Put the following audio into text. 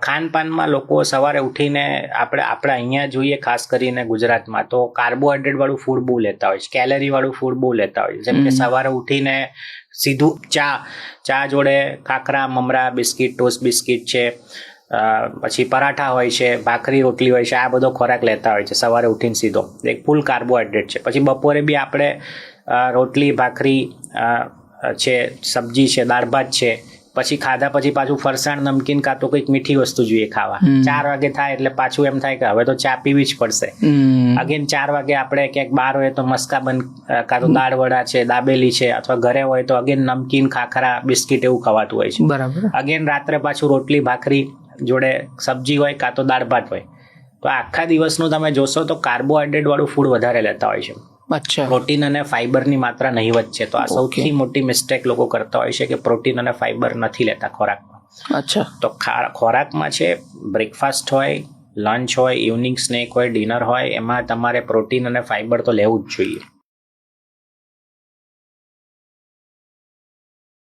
ખાનપાનમાં લોકો સવારે ઉઠીને આપણે અહીંયા જોઈએ, ખાસ કરીને ગુજરાતમાં તો કાર્બોહાઈડ્રેટ વાળું ફૂડ બહુ લેતા હોય છે, કેલેરી વાળું ફૂડ બહુ લેતા હોય છે. જેમ કે સવારે ઉઠીને સીધું ચા જોડે ખાખરા, મમરા, બિસ્કિટ, ટોસ્ટ બિસ્કિટ છે, પછી પરાઠા હોય છે, ભાખરી રોટલી હોય છે, આ બધો ખોરાક લેતા હોય છે સવારે ઉઠીને સીધો. એક ફૂલ કાર્બોહાઈડ્રેટ છે. પછી બપોરે બી આપણે રોટલી, ભાખરી છે, સબ્જી છે, દાળ ભાત છે. પછી ખાધા પછી પાછું ફરસાણ, નમકીન કાં તો કંઈક મીઠી વસ્તુ જોઈએ ખાવા. 4 વાગે થાય એટલે પાછું એમ થાય કે હવે તો ચા પીવી જ પડશે. અગેન 4 વાગે આપણે ક્યાંક બહાર હોય તો મસ્કાબન કાં તો દાળ વડા છે, દાબેલી છે, અથવા ઘરે હોય તો અગેન નમકીન, ખાખરા, બિસ્કિટ એવું ખવાતું હોય છે. બરાબર. અગેન રાત્રે પાછું રોટલી, ભાખરી જોડે સબ્જી હોય કાં તો દાળ ભાત હોય. તો આખા દિવસનું તમે જોશો તો કાર્બોહાઈડ્રેટ વાળું ફૂડ વધારે લેતા હોય છે. અચ્છા. પ્રોટીન અને ફાઈબરની માત્રા નહીવત છે. તો આ સૌથી મોટી મિસ્ટેક લોકો કરતા હોય છે કે પ્રોટીન અને ફાઈબર નથી લેતા ખોરાકમાં. અચ્છા. તો ખોરાકમાં છે, બ્રેકફાસ્ટ હોય, લંચ હોય, ઇવનિંગ સ્નેક હોય, ડિનર હોય, એમાં તમારે પ્રોટીન અને ફાઈબર તો લેવું જ જોઈએ.